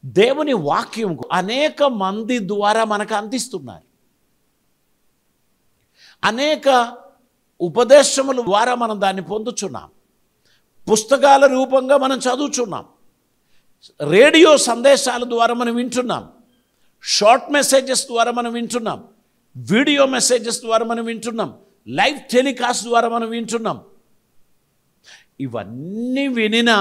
దేవుని వాక్యం అనేక మంది ద్వారా మనకు అందిస్తున్నారు. అనేక ఉపదేశముల ద్వారా మనం దాన్ని పొందుచున్నాం. పుస్తకాల రూపంగా మనం చదువుచున్నాం. రేడియో సందేశాల ద్వారా మనం వింటున్నాం. షార్ట్ మెసేజెస్ ద్వారా మనం వింటున్నాం. వీడియో మెసేజెస్ ద్వారా మనం వింటున్నాం. లైవ్ టెలికాస్ట్ ద్వారా మనం వింటున్నాం. ఇవన్నీ వినినా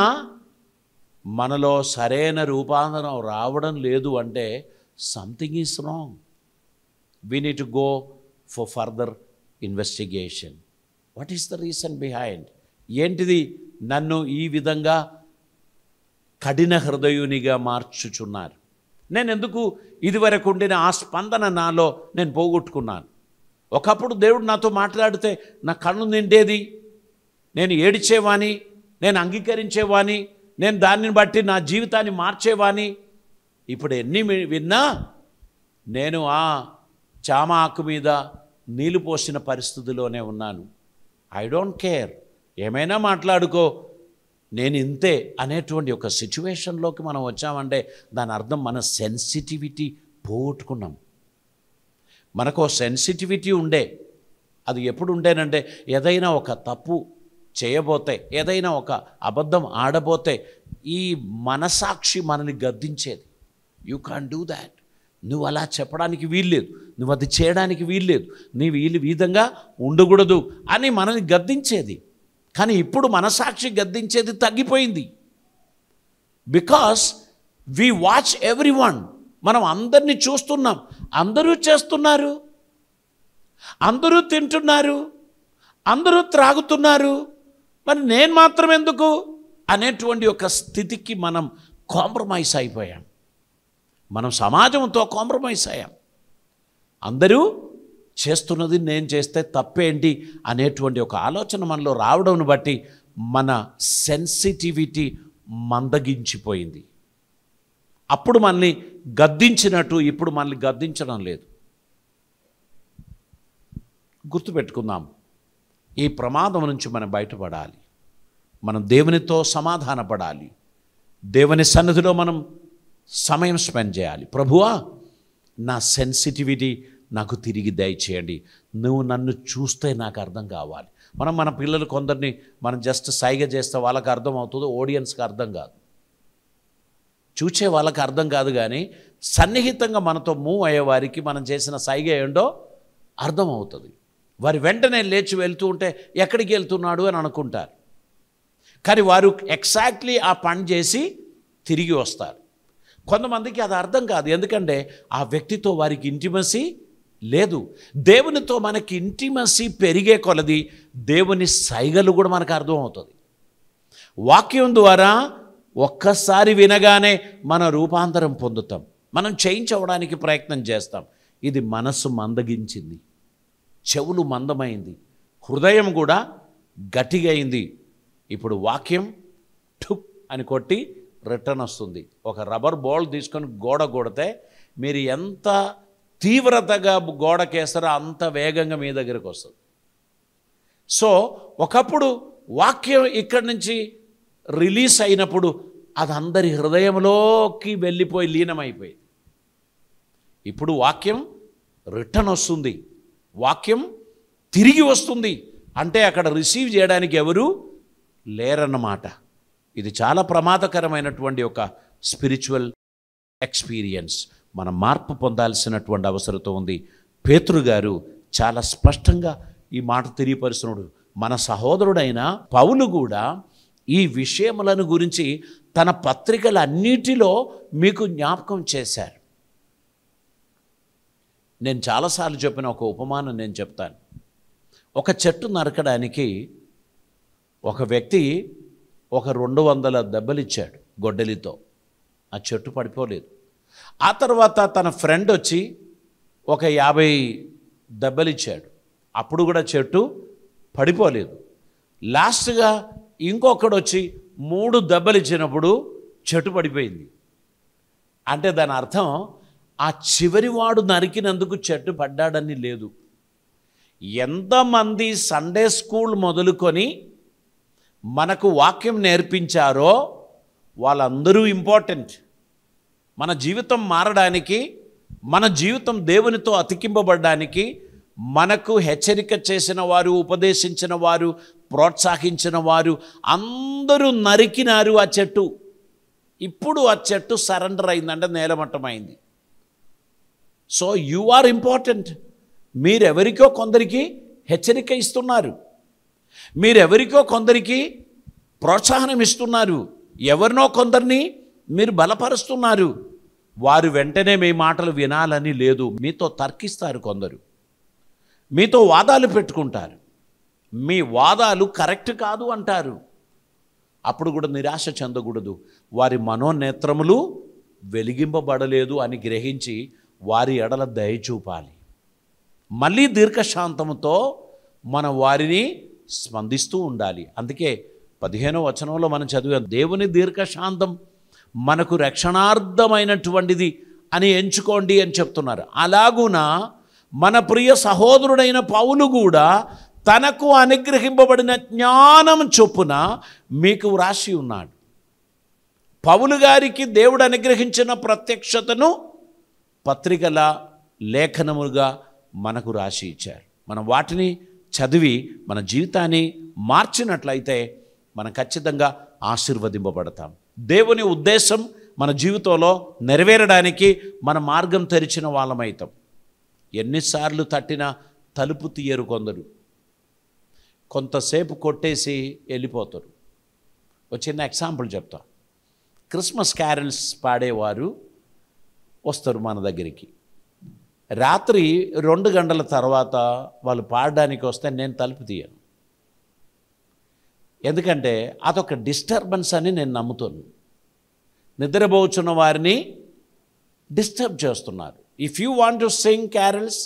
మనలో సరైన రూపాంతరం రావడం లేదు అంటే something is wrong. We need to go for further investigation. What is the reason behind? ఏంటిది నన్ను ఈ విధంగా కఠిన హృదయునిగా మార్చుచున్నారు? నేను ఎందుకు ఇదివరకు ఉండిన ఆ స్పందన నాలో నేను పోగొట్టుకున్నాను. ఒకప్పుడు దేవుడు నాతో మాట్లాడితే నా కన్ను నిండేది, నేను ఏడిచేవాని, నేను అంగీకరించేవాని, నేను దానిని బట్టి నా జీవితాన్ని మార్చేవాని. ఇప్పుడు ఎన్ని విన్నా నేను ఆ చామ ఆకు మీద నీళ్లు పోసిన పరిస్థితిలోనే ఉన్నాను. ఐ డోంట్ కేర్, ఏమైనా మాట్లాడుకో, నేను ఇంతే అనేటువంటి ఒక సిచ్యువేషన్లోకి మనం వచ్చామంటే దాని అర్థం మన సెన్సిటివిటీ పోగొట్టుకున్నాం. మనకు సెన్సిటివిటీ ఉండే, అది ఎప్పుడు ఉండేనంటే ఏదైనా ఒక తప్పు చేయబోతే, ఏదైనా ఒక అబద్ధం ఆడబోతే ఈ మనసాక్షి మనల్ని గద్దించేది. యూ కాన్ డూ దాట్, నువ్వు అలా చెప్పడానికి వీల్లేదు, నువ్వు అది చేయడానికి వీల్లేదు, నీవు ఈ విధంగా ఉండకూడదు అని మనల్ని గద్దించేది. కానీ ఇప్పుడు మనసాక్షి గద్దించేది తగ్గిపోయింది. Because we watch every one. మనం అందరినీ చూస్తున్నాం, అందరూ చేస్తున్నారు, అందరూ తింటున్నారు, అందరూ త్రాగుతున్నారు, మరి నేను మాత్రం ఎందుకు అనేటువంటి ఒక స్థితికి మనం కాంప్రమైజ్ అయిపోయాం. మనం సమాజంతో కాంప్రమైజ్ అయ్యాం. అందరూ చేస్తున్నది నేను చేస్తే తప్పేంటి అనేటువంటి ఒక ఆలోచన మనలో రావడం బట్టి మన సెన్సిటివిటీ మందగించిపోయింది. అప్పుడు మనల్ని గద్దించినట్టు ఇప్పుడు మనల్ని గద్దించడం లేదు. గుర్తుపెట్టుకుందాం, ఈ ప్రమాదం నుంచి మనం బయటపడాలి. మనం దేవునితో సమాధానపడాలి. దేవుని సన్నిధిలో మనం సమయం స్పెండ్ చేయాలి. ప్రభువా, నా సెన్సిటివిటీ నాకు తిరిగి దయచేయండి. నువ్వు నన్ను చూస్తే నాకు అర్థం కావాలి. మన పిల్లలు కొందరిని మనం జస్ట్ సైగ చేస్తే వాళ్ళకి అర్థం అవుతుందో, ఆడియన్స్కి అర్థం కాదు. చూచే వాళ్ళకి అర్థం కాదు, కానీ సన్నిహితంగా మనతో మూవ్ అయ్యేవారికి మనం చేసిన సైగ ఏంటో అర్థం అవుతుంది. వారి వెంటనే లేచి వెళ్తూ ఉంటే ఎక్కడికి వెళ్తున్నాడు అని అనుకుంటారు, కానీ వారు ఎగ్జాక్ట్లీ ఆ పని చేసి తిరిగి వస్తారు. కొంతమందికి అది అర్థం కాదు, ఎందుకంటే ఆ వ్యక్తితో వారికి ఇంటిమసీ లేదు. దేవునితో మనకి ఇంటిమసీ పెరిగే కొలది దేవుని సైగలు కూడా మనకు అర్థం అవుతుంది. వాక్యం ద్వారా ఒక్కసారి వినగానే మన రూపాంతరం పొందుతాం, మనం చేంజ్ అవ్వడానికి ప్రయత్నం చేస్తాం. ఇది మనస్సు మందగించింది, చెవులు మందమైంది, హృదయం కూడా గట్టిగా అయింది. ఇప్పుడు వాక్యం ఠుప్ అని కొట్టి రిటర్న్ వస్తుంది. ఒక రబ్బర్ బాల్ తీసుకొని గోడ కొడితే మీరు ఎంత తీవ్రతగా గోడకేస్తారో అంత వేగంగా మీ దగ్గరకు వస్తుంది. సో ఒకప్పుడు వాక్యం ఇక్కడి నుంచి రిలీజ్ అయినప్పుడు అది అందరి హృదయంలోకి వెళ్ళిపోయి లీనమైపోయింది. ఇప్పుడు వాక్యం రిటర్న్ వస్తుంది, వాక్యం తిరిగి వస్తుంది. అంటే అక్కడ రిసీవ్ చేయడానికి ఎవరు లేరన్నమాట. ఇది చాలా ప్రమాదకరమైనటువంటి ఒక స్పిరిచువల్ ఎక్స్పీరియన్స్. మనం మార్పు పొందాల్సినటువంటి అవసరత ఉంది. పేతురు గారు చాలా స్పష్టంగా ఈ మాట తెలియపరుస్తున్నాడు. మన సహోదరుడైన పౌలు కూడా ఈ విషయములను గురించి తన పత్రికలన్నిటిలో మీకు జ్ఞాపకం చేశారు. నేను చాలాసార్లు చెప్పిన ఒక ఉపమానం నేను చెప్తాను. ఒక చెట్టు నరకడానికి ఒక వ్యక్తి ఒక 200 దెబ్బలు ఇచ్చాడు గొడ్డలితో. ఆ చెట్టు పడిపోలేదు. ఆ తర్వాత తన ఫ్రెండ్ వచ్చి ఒక 50 దెబ్బలు ఇచ్చాడు, అప్పుడు కూడా చెట్టు పడిపోలేదు. లాస్ట్గా ఇంకొకడు వచ్చి 3 దెబ్బలు ఇచ్చినప్పుడు చెట్టు పడిపోయింది. అంటే దాని అర్థం ఆ చివరివాడు నరికినందుకు చెట్టు పడ్డాడని లేదు. ఎంతమంది సండే స్కూల్ మొదలుకొని మనకు వాక్యం నేర్పించారో వాళ్ళందరూ ఇంపార్టెంట్. మన జీవితం మారడానికి, మన జీవితం దేవునితో అతికింపబడడానికి మనకు హెచ్చరిక చేసిన వారు, ఉపదేశించిన వారు, ప్రోత్సహించిన వారు అందరూ నరికినారు ఆ చెట్టు. ఇప్పుడు ఆ చెట్టు సరెండర్ అయిందంటే నేలమట్టమైంది. So you are important. మీరెవరికో కొందరికి హెచ్చరిక ఇస్తున్నారు, మీరెవరికో కొందరికి ప్రోత్సాహనం ఇస్తున్నారు, ఎవరినో కొందరిని మీరు బలపరుస్తున్నారు. వారు వెంటనే మీ మాటలు వినాలని లేదు, మీతో తర్కిస్తారు, కొందరు మీతో వాదాలు పెట్టుకుంటారు, మీ వాదాలు కరెక్ట్ కాదు అంటారు. అప్పుడు కూడా నిరాశ చెందకూడదు. వారి మనోనేత్రములు వెలిగింపబడలేదు అని గ్రహించి వారి ఎడల దయ చూపాలి. మళ్ళీ దీర్ఘశాంతముతో మనం వారిని స్పందిస్తూ ఉండాలి. అందుకే 15వ వచనంలో మనం చదివాం, దేవుని దీర్ఘశాంతం మనకు రక్షణార్థమైనటువంటిది అని ఎంచుకోండి అని చెప్తున్నారు. అలాగున మన ప్రియ సహోదరుడైన పౌలు కూడా తనకు అనుగ్రహింపబడిన జ్ఞానం చొప్పున మీకు వ్రాసి ఉన్నాడు. పౌలు గారికి దేవుడు అనుగ్రహించిన ప్రత్యక్షతను పత్రికల లేఖనములుగా మనకు రాసి ఇచ్చారు. మనం వాటిని చదివి మన జీవితాన్ని మార్చినట్లయితే మనం ఖచ్చితంగా ఆశీర్వదింపబడతాం. దేవుని ఉద్దేశం మన జీవితంలో నెరవేరడానికి మన మార్గం తెరిచిన వాళ్ళమవుతాం. ఎన్నిసార్లు తట్టినా తలుపు తీయరు కొందరు, కొంతసేపు కొట్టేసి వెళ్ళిపోతారు. ఒక చిన్న ఎగ్జాంపుల్ చెప్తా. క్రిస్మస్ క్యారల్స్ పాడేవారు వస్తారు మన దగ్గరికి. రాత్రి 2 గంటల తర్వాత వాళ్ళు పాడడానికి వస్తే నేను తలుపు తీయను. ఎందుకంటే అదొక డిస్టర్బెన్స్ అని నేను నమ్ముతాను. నిద్రపోచున్న వారిని డిస్టర్బ్ చేస్తున్నారు. If you want to sing carols,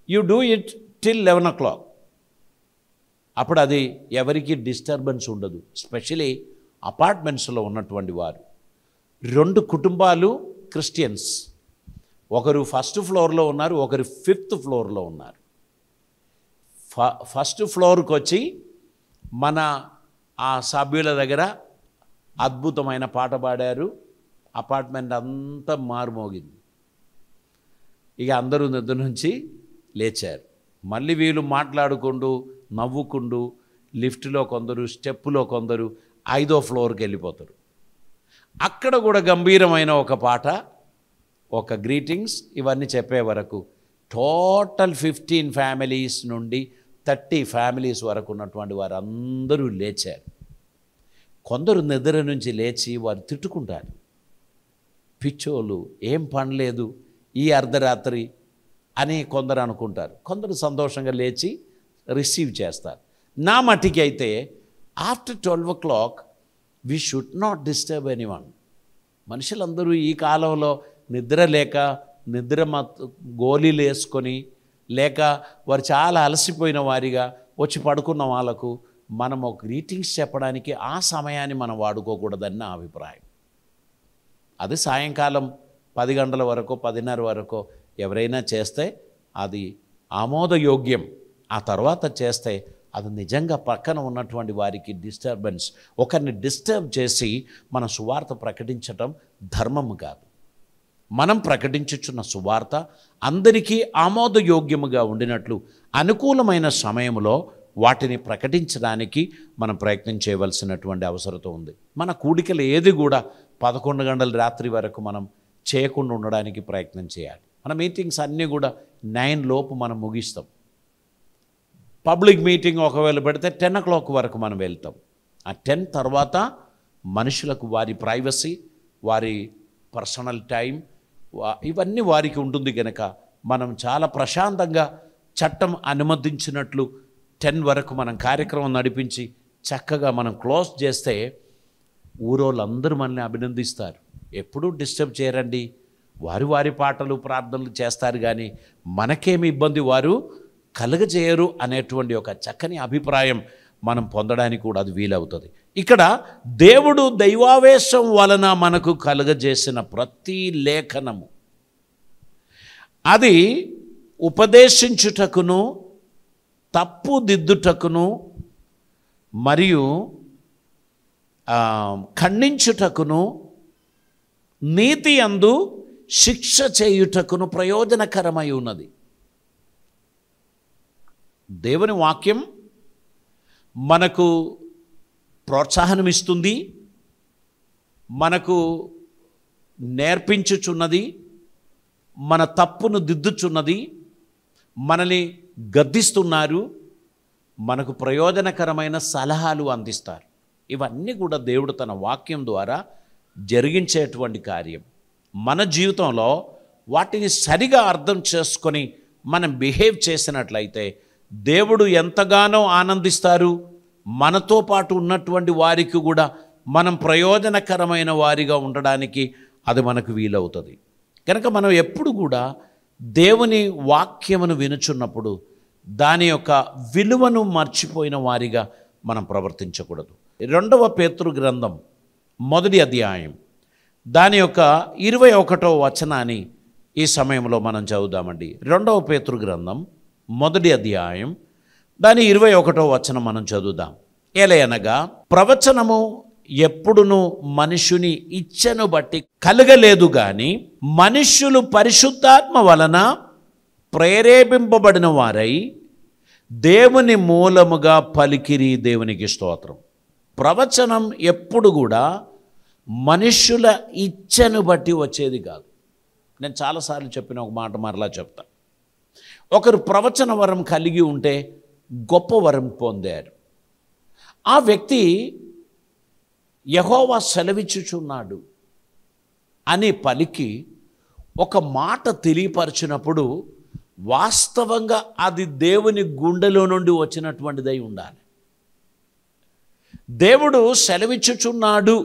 you do it till 11 o'clock. అప్పుడు అది ఎవరికి డిస్టర్బెన్స్ ఉండదు. స్పెషలీ అపార్ట్మెంట్స్లో ఉన్నటువంటి వారు. 2 కుటుంబాలు క్రిస్టియన్స్, ఒకరు 1st ఫ్లోర్లో ఉన్నారు, ఒకరు 5th ఫ్లోర్లో ఉన్నారు. 1st ఫ్లోర్కి వచ్చి మన ఆ సభ్యుల దగ్గర అద్భుతమైన పాట పాడారు. అపార్ట్మెంట్ అంతా మారుమోగింది. ఇక అందరూ నిద్ర నుంచి లేచారు. మళ్ళీ వీళ్ళు మాట్లాడుకుంటూ నవ్వుకుంటూ లిఫ్ట్లో కొందరు, స్టెప్పులో కొందరు 5వ ఫ్లోర్కి వెళ్ళిపోతారు. అక్కడ కూడా గంభీరమైన ఒక పాట, ఒక గ్రీటింగ్స్ ఇవన్నీ చెప్పే వరకు టోటల్ 15 ఫ్యామిలీస్ నుండి 30 ఫ్యామిలీస్ వరకు ఉన్నటువంటి వారు అందరూ లేచారు. కొందరు నిద్ర నుంచి లేచి వారు తిట్టుకుంటారు, పిచ్చోళ్ళు, ఏం పనిలేదు ఈ అర్ధరాత్రి అని కొందరు అనుకుంటారు. కొందరు సంతోషంగా లేచి రిసీవ్ చేస్తారు. నా మట్టికి అయితే after 12 o'clock we should not disturb anyone. మనుషులందరూ ఈ కాలంలో నిద్ర లేక, నిద్ర గోళీలు వేసుకొని, లేక వారు చాలా అలసిపోయిన వారిగా వచ్చి పడుకున్న వాళ్ళకు మనం ఒక గ్రీటింగ్స్ చెప్పడానికి ఆ సమయాన్ని మనం వాడుకోకూడదని నా అభిప్రాయం. అది సాయంకాలం 10 గంటల వరకు, 10:30 వరకు ఎవరైనా చేస్తే అది ఆమోదయోగ్యం. ఆ తర్వాత చేస్తే అది నిజంగా పక్కన ఉన్నటువంటి వారికి డిస్టర్బెన్స్. ఒకరిని డిస్టర్బ్ చేసి మన సువార్త ప్రకటించటం ధర్మము కాదు. మనం ప్రకటించుచున్న సువార్త అందరికీ ఆమోదయోగ్యముగా ఉండినట్లు అనుకూలమైన సమయంలో వాటిని ప్రకటించడానికి మనం ప్రయత్నం చేయవలసినటువంటి అవసరం ఉంది. మన కూడికలు ఏది కూడా 11 గంటల రాత్రి వరకు మనం చేయకుండా ఉండడానికి ప్రయత్నం చేయాలి. మన మీటింగ్స్ అన్నీ కూడా 9 లోపు మనం ముగిస్తాం. పబ్లిక్ మీటింగ్ ఒకవేళ పెడితే 10 o'clock వరకు మనం వెళ్తాం. ఆ 10 తర్వాత మనుషులకు వారి ప్రైవసీ, వారి పర్సనల్ టైం ఇవన్నీ వారికి ఉంటుంది కనుక మనం చాలా ప్రశాంతంగా చట్టం అనుమతించినట్లు 10 వరకు మనం కార్యక్రమం నడిపించి చక్కగా మనం క్లోజ్ చేస్తే ఊరోళ్ళందరూ మనల్ని అభినందిస్తారు. ఎప్పుడూ డిస్టర్బ్ చేయరండి, వారి వారి పాటలు ప్రార్థనలు చేస్తారు, కానీ మనకేమి ఇబ్బంది వారు కలుగజేయరు అనేటువంటి ఒక చక్కని అభిప్రాయం మనం పొందడానికి కూడా అది వీలవుతుంది. ఇక్కడ దేవుడు దైవావేశం వలన మనకు కలుగజేసిన ప్రతి లేఖనము అది ఉపదేశించుటకును, తప్పుదిద్దుటకును మరియు ఖండించుటకును, నీతి యందు శిక్ష చేయుటకును ప్రయోజనకరమై ఉన్నది. దేవుని వాక్యం మనకు ప్రోత్సాహం ఇస్తుంది, మనకు నేర్పించుచున్నది, మన తప్పును దిద్దుచున్నది, మనల్ని గద్దిస్తున్నారు, మనకు ప్రయోజనకరమైన సలహాలు అందిస్తారు. ఇవన్నీ కూడా దేవుడు తన వాక్యం ద్వారా జరిగించేటువంటి కార్యం. మన జీవితంలో వాటిని సరిగా అర్థం చేసుకొని మనం బిహేవ్ చేసినట్లయితే దేవుడు ఎంతగానో ఆనందిస్తారు. మనతో పాటు ఉన్నటువంటి వారికి కూడా మనం ప్రయోజనకరమైన వారిగా ఉండడానికి అది మనకు వీలవుతుంది. కనుక మనం ఎప్పుడు కూడా దేవుని వాక్యమును వినుచున్నప్పుడు దాని యొక్క విలువను మర్చిపోయిన వారిగా మనం ప్రవర్తించకూడదు. 2వ పేతురు గ్రంథం 1వ అధ్యాయం దాని యొక్క 21వ వచనాన్ని ఈ సమయంలో మనం చదువుదామండి. 2వ పేతురు గ్రంథం 1వ అధ్యాయం దాని 21వ వచనం మనం చదువుదాం. ఏలయనగా ప్రవచనము ఎప్పుడును మనుషుని ఇచ్చను బట్టి కలగలేదు గాని మనుష్యులు పరిశుద్ధాత్మ వలన ప్రేరేపింపబడిన వారై దేవుని మూలముగా పలికిరి. దేవునికి స్తోత్రం. ప్రవచనం ఎప్పుడు కూడా మనుష్యుల ఇచ్చను బట్టి వచ్చేది కాదు. నేను చాలాసార్లు చెప్పిన ఒక మాట మరలా చెప్తా. ఒకరు ప్రవచన వరం కలిగి ఉంటే గొప్ప వరం పొందారు. ఆ వ్యక్తి యెహోవా సెలవిచ్చుచున్నాడు అని పలికి ఒక మాట తెలియపరిచినప్పుడు వాస్తవంగా అది దేవుని గుండెలో నుండి వచ్చినటువంటిదై ఉండాలి. దేవుడు సెలవిచ్చుచున్నాడు,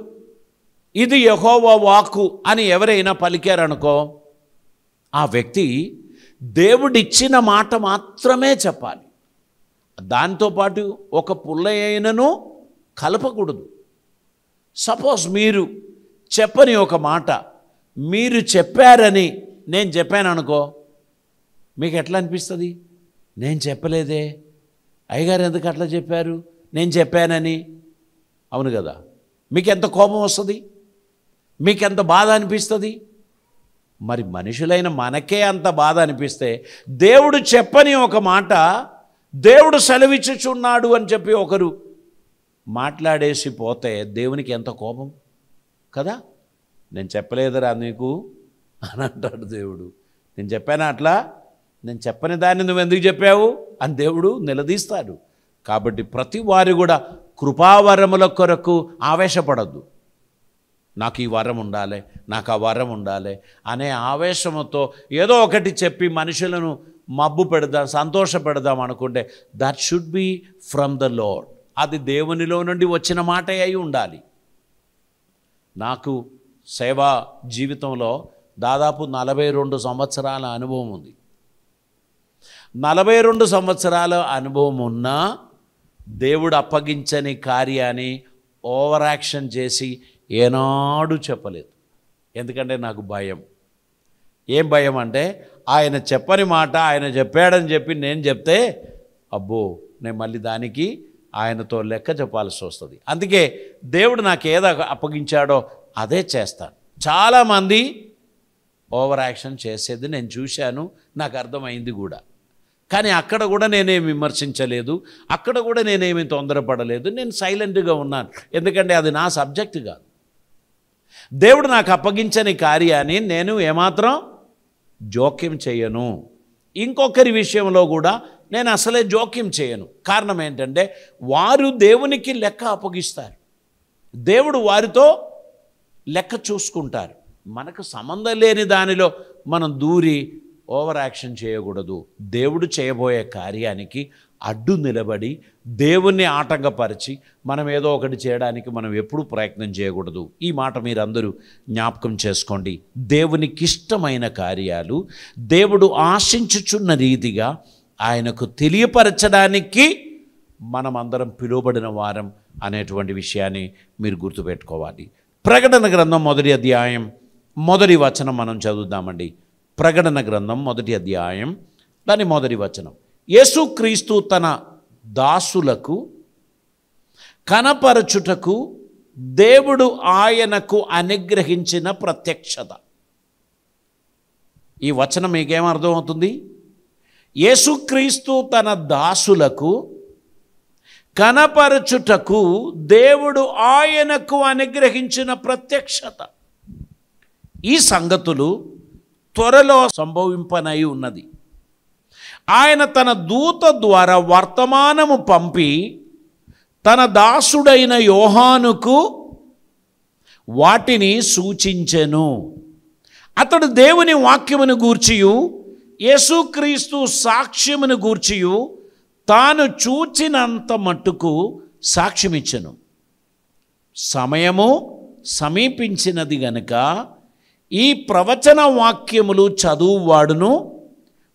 ఇది యెహోవా వాక్కు అని ఎవరైనా పలికారనుకో, ఆ వ్యక్తి దేవుడిచ్చిన మాట మాత్రమే చెప్పాలి. దాంతోపాటు ఒక పుల్లయైనను కలపకూడదు. సపోజ్ మీరు చెప్పని ఒక మాట మీరు చెప్పారని నేను చెప్పాను అనుకో, మీకు ఎట్లా అనిపిస్తుంది? నేను చెప్పలేదే, అయ్యగారు ఎందుకు అట్లా చెప్పారు, నేను చెప్పానని. అవును కదా? మీకు ఎంత కోపం వస్తుంది, మీకు ఎంత బాధ అనిపిస్తుంది. మరి మనుషులైన మనకే అంత బాధ అనిపిస్తే దేవుడు చెప్పని ఒక మాట దేవుడు సెలవిచ్చుచున్నాడు అని చెప్పి ఒకరు మాట్లాడేసి పోతే దేవునికి ఎంత కోపం కదా. నేను చెప్పలేదురా నీకు అని అంటాడు దేవుడు. నేను చెప్పానా అట్లా? నేను చెప్పని దాన్ని నువ్వు ఎందుకు చెప్పావు అని దేవుడు నిలదీస్తాడు. కాబట్టి ప్రతి వారు కూడా కృపావరముల కొరకు ఆవేశపడద్దు. నాకు ఈ వరం ఉండాలి, నాకు ఆ వరం ఉండాలి అనే ఆవేశంతో ఏదో ఒకటి చెప్పి మనుషులను మబ్బు పెడదాం, సంతోష పెడదాం అనుకుంటే that should be from the lord. అది దేవునిలో నుండి వచ్చిన మాట అయి ఉండాలి. నాకు సేవా జీవితంలో దాదాపు 42 సంవత్సరాల అనుభవం ఉంది. 42 సంవత్సరాల అనుభవం ఉన్నా దేవుడు అప్పగించని కార్యాన్ని ఓవర్ యాక్షన్ చేసి ఏనాడు చెప్పలేదు. ఎందుకంటే నాకు భయం. ఏం భయం అంటే ఆయన చెప్పని మాట ఆయన చెప్పాడని చెప్పి నేను చెప్తే అబ్బో నేను మళ్ళీ దానికి ఆయనతో లెక్క చెప్పాల్సి వస్తుంది. అందుకే దేవుడు నాకు ఏదో అప్పగించాడో అదే చేస్తాను. చాలామంది ఓవర్ యాక్షన్ చేసేది నేను చూశాను, నాకు అర్థమైంది కూడా. కానీ అక్కడ కూడా నేనేమి విమర్శించలేదు, అక్కడ కూడా నేనేమి తొందరపడలేదు. నేను సైలెంట్గా ఉన్నాను. ఎందుకంటే అది నా సబ్జెక్టు కాదు. దేవుడు నాకు అప్పగించని కార్యాన్ని నేను ఏమాత్రం జోక్యం చేయను. ఇంకొకరి విషయంలో కూడా నేను అసలే జోక్యం చేయను. కారణం ఏంటంటే వారు దేవునికి లెక్క అప్పగిస్తారు, దేవుడు వారితో లెక్క చూసుకుంటారు. మనకు సంబంధం లేని దానిలో మనం దూరి ఓవర్ యాక్షన్ చేయకూడదు. దేవుడు చేయబోయే కార్యానికి అడ్డు నిలబడి దేవుణ్ణి ఆటంకపరిచి మనం ఏదో ఒకటి చేయడానికి మనం ఎప్పుడూ ప్రయత్నం చేయకూడదు. ఈ మాట మీరందరూ జ్ఞాపకం చేసుకోండి. దేవునికి ఇష్టమైన కార్యాలు దేవుడు ఆశించుచున్న రీతిగా ఆయనకు తెలియపరచడానికి మనమందరం పిలువబడిన వారం అనేటువంటి విషయాన్ని మీరు గుర్తుపెట్టుకోవాలి. ప్రకటన గ్రంథం 1వ అధ్యాయం 1వ వచనం మనం చదువుదామండి. ప్రకటన గ్రంథం 1వ అధ్యాయం దాని 1వ వచనం. యేసుక్రీస్తు తన దాసులకు కనపరచుటకు దేవుడు ఆయనకు అనుగ్రహించిన ప్రత్యక్షత. ఈ వచనం మీకేం అర్థమవుతుంది? యేసుక్రీస్తు తన దాసులకు కనపరచుటకు దేవుడు ఆయనకు అనుగ్రహించిన ప్రత్యక్షత. ఈ సంగతులు త్వరలో సంభవింపనై ఉన్నది. ఆయన తన దూత ద్వారా వర్తమానము పంపి తన దాసుడైన యోహానుకు వాటిని సూచించెను. అతడు దేవుని వాక్యమును గూర్చియు యేసుక్రీస్తు సాక్ష్యమును గూర్చియు తాను చూచినంత మట్టుకు సాక్ష్యమిచ్చెను. సమయము సమీపించినది గనుక ఈ ప్రవచన వాక్యములు చదువువాడును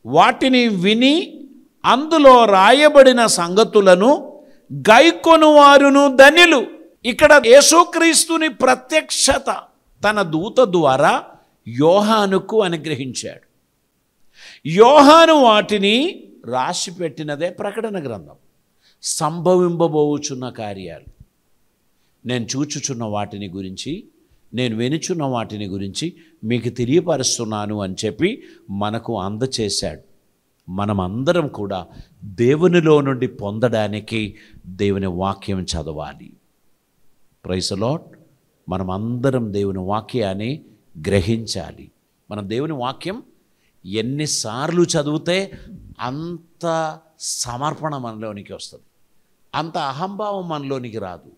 వాటిని విని అందులో రాయబడిన సంగతులను గైకొనువారును ధన్యులు. ఇక్కడ యేసుక్రీస్తుని ప్రత్యక్షత తన దూత ద్వారా యోహానుకు అనుగ్రహించాడు. యోహాను వాటిని రాసిపెట్టినదే ప్రకటన గ్రంథం. సంభవింపబోచున్న కార్యాలు, నేను చూచుచున్న వాటిని గురించి, నేను వినుచున్న వాటిని గురించి మీకు తెలియపరుస్తున్నాను అని చెప్పి మనకు అందచేశాడు. మనమందరం కూడా దేవునిలో నుండి పొందడానికి దేవుని వాక్యం చదవాలి. Praise the Lord. మనమందరం దేవుని వాక్యాన్ని గ్రహించాలి. మనం దేవుని వాక్యం ఎన్నిసార్లు చదివితే అంత సమర్పణ మనలోనికి వస్తుంది, అంత అహంభావం మనలోనికి రాదు,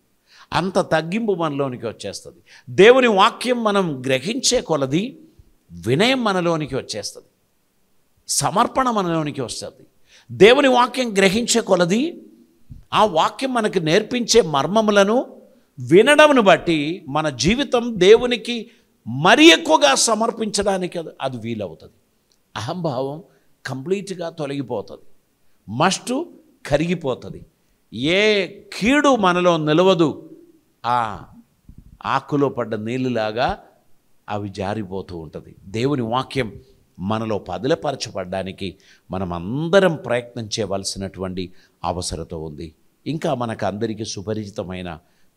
అంత తగ్గింపు మనలోనికి వచ్చేస్తుంది. దేవుని వాక్యం మనం గ్రహించే కొలది వినయం మనలోనికి వచ్చేస్తుంది, సమర్పణ మనలోనికి వస్తుంది. దేవుని వాక్యం గ్రహించే కొలది ఆ వాక్యం మనకు నేర్పించే మర్మములను వినడమును బట్టి మన జీవితం దేవునికి మరి ఎక్కువగా సమర్పించడానికి అది వీలవుతుంది. అహంభావం కంప్లీట్గా తొలగిపోతుంది, మస్టు కరిగిపోతుంది. ఏ కీడు మనలో నిలవదు. ఆ ఆకులో పడ్డ నీళ్ళలాగా అవి జారిపోతూ ఉంటుంది. దేవుని వాక్యం మనలో పదిలపరచబడడానికి మనం అందరం ప్రయత్నం చేయవలసినటువంటి అవసరత ఉంది. ఇంకా మనకు అందరికీ సుపరిచితమైన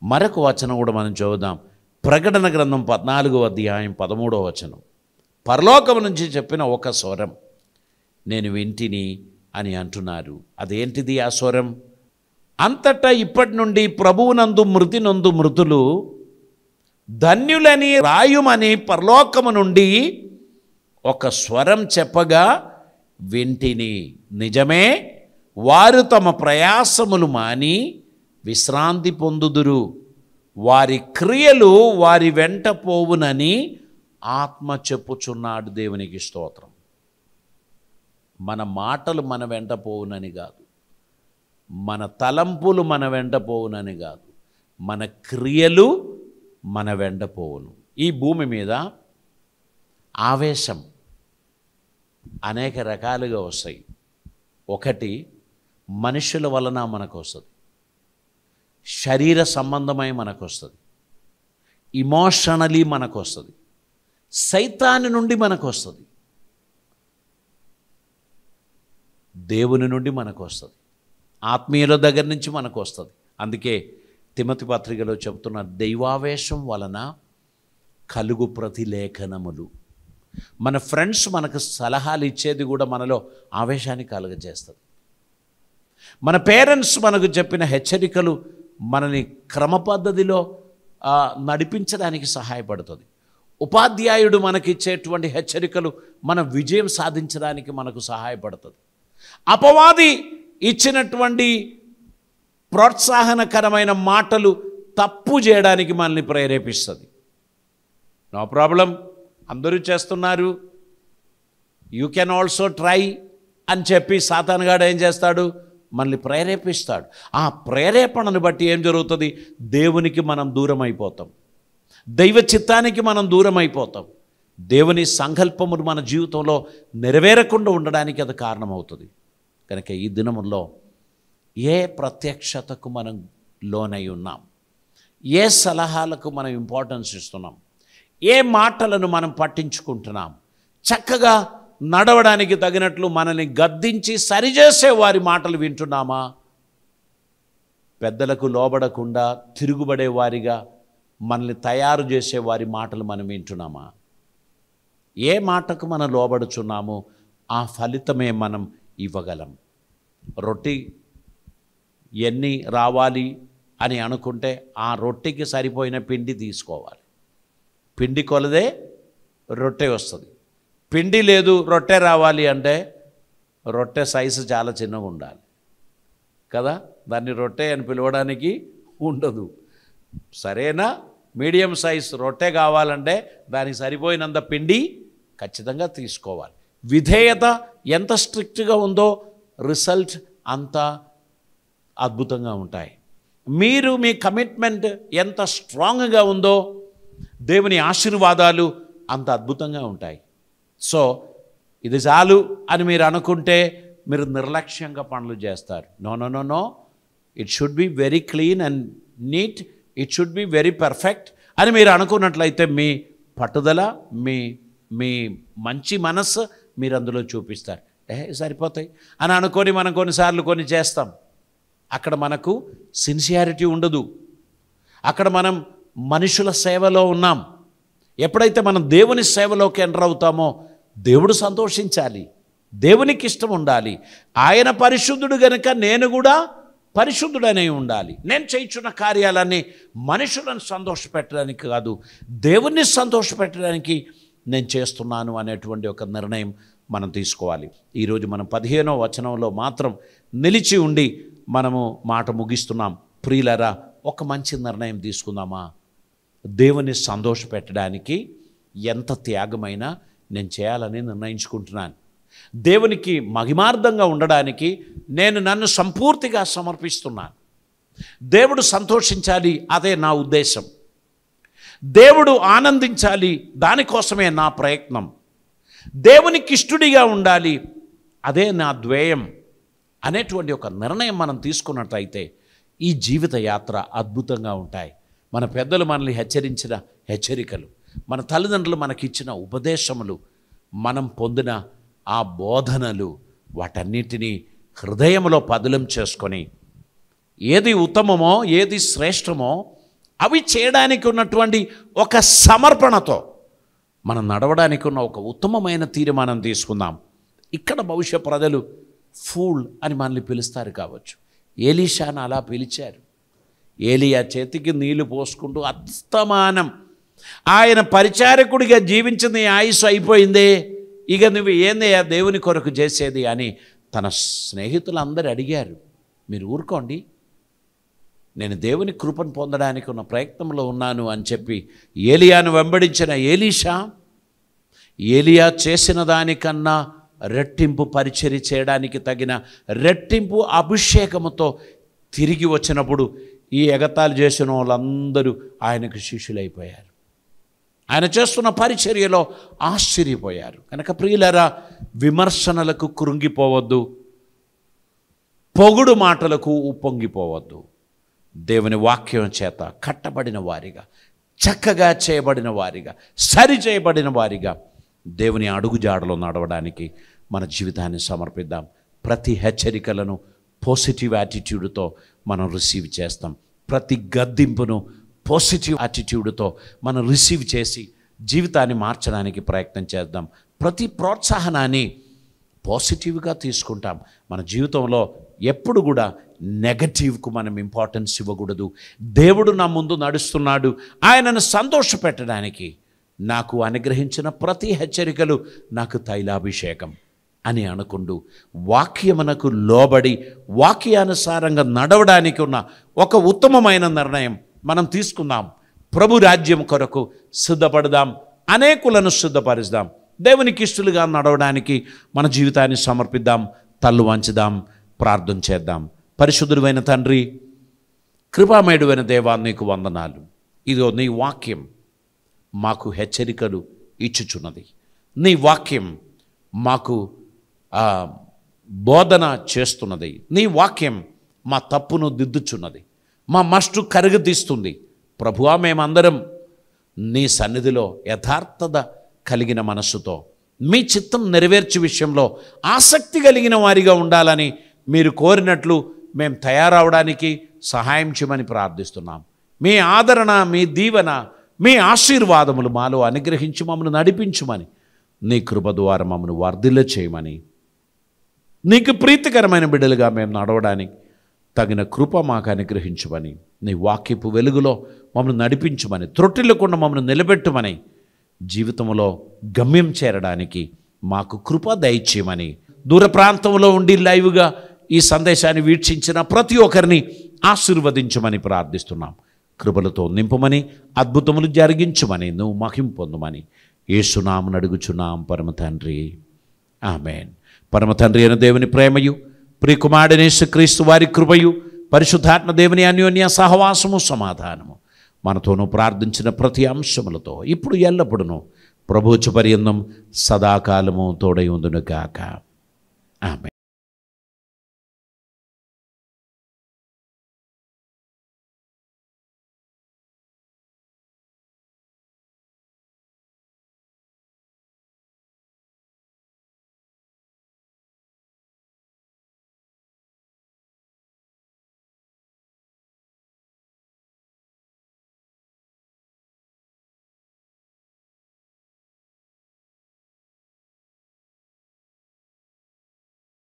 మరొక వచనం కూడా మనం చదువుదాం. ప్రకటన గ్రంథం 14వ అధ్యాయం 13వ వచనం. పరలోకం నుంచి చెప్పిన ఒక స్వరం నేను వింటిని అని అంటున్నారు. అదేంటిది ఆ స్వరం? అంతటా ఇప్పటి నుండి ప్రభువునందు మృతి నొందు మృతులు ధన్యులని రాయుమని పరలోకము నుండి ఒక స్వరం చెప్పగా వింటిని. నిజమే, వారు తమ ప్రయాసములు మాని విశ్రాంతి పొందుదురు, వారి క్రియలు వారి వెంట పోవునని ఆత్మ చెప్పుచున్నాడు. దేవునికి స్తోత్రం. మన మాటలు మన వెంట పోవునని కాదు, మన తలంపులు మన వెంట పోవునని కాదు, మన క్రియలు మన వెంట పోవును. ఈ భూమి మీద ఆవేశం అనేక రకాలుగా వస్తాయి. ఒకటి మనుషుల వలన మనకు వస్తుంది, శరీర సంబంధమై మనకు వస్తుంది, ఇమోషనలీ మనకు వస్తుంది, సైతాను నుండి మనకు వస్తుంది, దేవుని నుండి మనకు వస్తుంది, ఆత్మీయుల దగ్గర నుంచి మనకు వస్తుంది. అందుకే తిమోతి పత్రికలో చెబుతున్న దైవావేశం వలన కలుగు ప్రతిలేఖనములు. మన ఫ్రెండ్స్ మనకు సలహాలు ఇచ్చేది కూడా మనలో ఆవేశాన్ని కలుగజేస్తుంది. మన పేరెంట్స్ మనకు చెప్పిన హెచ్చరికలు మనని క్రమ పద్ధతిలో నడిపించడానికి సహాయపడుతుంది. ఉపాధ్యాయుడు మనకిచ్చేటువంటి హెచ్చరికలు మన విజయం సాధించడానికి మనకు సహాయపడుతుంది. అపవాది ఇచ్చినటువంటి ప్రోత్సాహనకరమైన మాటలు తప్పు చేయడానికి మనల్ని ప్రేరేపిస్తుంది. నో ప్రాబ్లం, అందరూ చేస్తున్నారు, యూ కెన్ ఆల్సో ట్రై అని చెప్పి సాతానుగాడు ఏం చేస్తాడు? మనల్ని ప్రేరేపిస్తాడు. ఆ ప్రేరేపణను బట్టి ఏం జరుగుతుంది? దేవునికి మనం దూరం అయిపోతాం, దైవ చిత్తానికి మనం దూరం అయిపోతాం. దేవుని సంకల్పములు మన జీవితంలో నెరవేరకుండా ఉండడానికి అది కారణమవుతుంది. కనుక ఈ దినముల్లో ఏ ప్రత్యక్షతకు మనం లోనై ఉన్నాం, ఏ సలహాలకు మనం ఇంపార్టెన్స్ ఇస్తున్నాం, ఏ మాటలను మనం పట్టించుకుంటున్నాం, చక్కగా నడవడానికి తగినట్లు మనల్ని గద్దించి సరిచేసే వారి మాటలు వింటున్నామా? పెద్దలకు లోబడకుండా తిరుగుబడే వారిగా మనల్ని తయారు చేసే వారి మాటలు మనం వింటున్నామా? ఏ మాటకు మనం లోబడుచున్నామో ఆ ఫలితమే మనం ఇవ్వగలం. రొట్టె ఎన్ని రావాలి అని అనుకుంటే ఆ రొట్టెకి సరిపోయిన పిండి తీసుకోవాలి. పిండి కొలదే రొట్టె వస్తుంది. పిండి లేదు రొట్టె రావాలి అంటే రొట్టె సైజు చాలా చిన్నగా ఉండాలి కదా, దాన్ని రొట్టె అని పిలవడానికి ఉండదు. సరేనా మీడియం సైజ్ రొట్టె కావాలంటే దానికి సరిపోయినంత పిండి ఖచ్చితంగా తీసుకోవాలి. విధేయత ఎంత స్ట్రిక్ట్గా ఉందో రిజల్ట్ అంత అద్భుతంగా ఉంటాయి. మీరు మీ కమిట్మెంట్ ఎంత స్ట్రాంగ్గా ఉందో దేవుని ఆశీర్వాదాలు అంత అద్భుతంగా ఉంటాయి. సో ఇది చాలు అని మీరు అనుకుంటే మీరు నిర్లక్ష్యంగా పనులు చేస్తారు. No no no no, it should be very clean and neat, it should be very perfect అని మీరు అనుకున్నట్లయితే మీ పట్టుదల, మీ మంచి మనస్సు మీరు అందులో చూపిస్తారు. సరిపోతాయి అని అనుకొని మనం కొన్నిసార్లు కొన్ని చేస్తాం. అక్కడ మనకు సిన్సియారిటీ ఉండదు. అక్కడ మనం మనుషుల సేవలో ఉన్నాం. ఎప్పుడైతే మనం దేవుని సేవలోకి ఎంటర్ అవుతామో దేవుడు సంతోషించాలి, దేవునికి ఇష్టం ఉండాలి. ఆయన పరిశుద్ధుడు గనుక నేను కూడా పరిశుద్ధుడనే ఉండాలి. నేను చేయించున్న కార్యాలన్నీ మనుషులను సంతోషపెట్టడానికి కాదు, దేవుణ్ణి సంతోషపెట్టడానికి నేను చేస్తున్నాను అనేటువంటి ఒక నిర్ణయం మనం తీసుకోవాలి. ఈరోజు మనం 15వ వచనంలో మాత్రం నిలిచి ఉండి మనము మాట ముగిస్తున్నాం. ప్రియులరా, ఒక మంచి నిర్ణయం తీసుకుందామా? దేవుని సంతోషపెట్టడానికి ఎంత త్యాగమైనా నేను చేయాలని నిర్ణయించుకుంటున్నాను. దేవునికి మహిమార్థంగా ఉండడానికి నేను నన్ను సంపూర్తిగా సమర్పిస్తున్నాను. దేవుడు సంతోషించాలి, అదే నా ఉద్దేశం. దేవుడు ఆనందించాలి, దానికోసమే నా ప్రయత్నం. దేవునికి ఇష్టడిగా ఉండాలి, అదే నా ధ్యేయం అనేటువంటి ఒక నిర్ణయం మనం తీసుకున్నట్లయితే ఈ జీవిత యాత్ర అద్భుతంగా ఉంటాయి. మన పెద్దలు మనల్ని హెచ్చరించిన హెచ్చరికలు, మన తల్లిదండ్రులు మనకిచ్చిన ఉపదేశములు, మనం పొందిన ఆ బోధనలు, వాటన్నిటినీ హృదయంలో పదిలం చేసుకొని ఏది ఉత్తమమో ఏది శ్రేష్టమో అవి చేయడానికి ఉన్నటువంటి ఒక సమర్పణతో మనం నడవడానికి ఉన్న ఒక ఉత్తమమైన తీర్మానం తీసుకుందాం. ఇక్కడ భవిష్య ప్రజలు ఫూల్ అని మనల్ని పిలుస్తారు కావచ్చు. ఏలీషాను అలా పిలిచారు. ఏలియా చేతికి నీళ్లు పోసుకుంటూ అస్తమానం ఆయన పరిచారకుడిగా జీవించింది ఆయుష్ అయిపోయిందే, ఇక నువ్వు ఏందయ్యా దేవుని కొరకు చేసేది అని తన స్నేహితులందరూ అడిగారు. మీరు ఊరుకోండి, నేను దేవుని కృపను పొందడానికి ఉన్న ప్రయత్నంలో ఉన్నాను అని చెప్పి ఏలియాను వెంబడించిన ఏలియా చేసిన దానికన్నా రెట్టింపు పరిచర్య చేయడానికి తగిన రెట్టింపు అభిషేకముతో తిరిగి వచ్చినప్పుడు ఈ ఎగతాళి చేసిన వాళ్ళందరూ ఆయనకు శిష్యులైపోయారు. ఆయన చేస్తున్న పరిచర్యలో ఆశ్చర్యపోయారు. కనుక ప్రియులరా, విమర్శనలకు కృంగిపోవద్దు, పొగుడు మాటలకు ఉప్పొంగిపోవద్దు. దేవుని వాక్యం చేత కట్టబడిన వారిగా, చక్కగా చేయబడిన వారిగా, సరి చేయబడిన వారిగా దేవుని అడుగుజాడలో నడవడానికి మన జీవితాన్ని సమర్పిద్దాం. ప్రతి హెచ్చరికలను పాజిటివ్ యాటిట్యూడ్తో మనం రిసీవ్ చేస్తాం. ప్రతి గద్దింపును పాజిటివ్ యాటిట్యూడ్తో మనం రిసీవ్ చేసి జీవితాన్ని మార్చడానికి ప్రయత్నం చేద్దాం. ప్రతి ప్రోత్సాహనాన్ని పాజిటివ్గా తీసుకుంటాం. మన జీవితంలో ఎప్పుడు కూడా నెగటివ్కు మనం ఇంపార్టెన్స్ ఇవ్వకూడదు. దేవుడు నా ముందు నడుస్తున్నాడు, ఆయనను సంతోషపెట్టడానికి నాకు అనుగ్రహించిన ప్రతి హెచ్చరికలు నాకు తైలాభిషేకం అని అనుకుంటూ వాక్యమునకు లోబడి వాక్యానుసారంగా నడవడానికి ఉన్న ఒక ఉత్తమమైన నిర్ణయం మనం తీసుకుందాం. ప్రభు రాజ్యం కొరకు సిద్ధపడదాం, అనేకులను సిద్ధపరుద్దాం, దేవునికి ఇష్టలుగా నడవడానికి మన జీవితాన్ని సమర్పిద్దాం. తల్లు వంచుదాం, ప్రార్థన చేద్దాం. పరిశుద్ధుడైన తండ్రి, కృపామయుడైన దేవా, నీకు వందనాలు. ఇదో నీ వాక్యం మాకు హెచ్చరికలు ఇచ్చుచున్నది. నీ వాక్యం మాకు బోధన చేస్తున్నది. నీ వాక్యం మా తప్పును దిద్దుచున్నది, మా మస్టు కరుగుతీస్తుంది. ప్రభువా, మేమందరం నీ సన్నిధిలో యథార్థత కలిగిన మనస్సుతో మీ చిత్తం నెరవేర్చే విషయంలో ఆసక్తి కలిగిన వారిగా ఉండాలని మీరు కోరినట్లు మేము తయారవడానికి సహాయం చేయమని ప్రార్థిస్తున్నాం. మీ ఆదరణ, మీ దీవెన, మీ ఆశీర్వాదములు మాలో అనుగ్రహించి మమ్మల్ని నడిపించుమని, నీ కృప ద్వారా మమ్మల్ని వర్ధిల్ల చేయమని, నీకు ప్రీతికరమైన బిడ్డలుగా మేము నడవడానికి తగిన కృప మాకు అనుగ్రహించమని, నీ వాక్యపు వెలుగులో మమ్మల్ని నడిపించమని, త్రొట్టిల్లకుండా మమ్మల్ని నిలబెట్టుమని, జీవితంలో గమ్యం చేరడానికి మాకు కృప దయచేయమని, దూర ప్రాంతంలో ఉండి లైవ్గా ఈ సందేశాన్ని వీక్షించిన ప్రతి ఒక్కరిని ఆశీర్వదించమని ప్రార్థిస్తున్నాం. కృపలతో నింపమని, అద్భుతములు జరిగించమని, నువ్వు మహిమ పొందుమని యేసునామమున అడుగుచున్నాం పరమ తండ్రి, ఆమేన్. పరమ తండ్రి అయిన దేవుని ప్రేమయు, ప్రియకుమారుడైన యేసుక్రీస్తు వారి కృపయు, పరిశుద్ధాత్మ దేవుని అన్యోన్య సహవాసము, సమాధానము మనతోనూ ప్రార్థించిన ప్రతి అంశములతో ఇప్పుడు ఎల్లప్పుడూ ప్రభువు పర్యంతం సదాకాలము తోడై ఉండును గాక. ఆమేన్.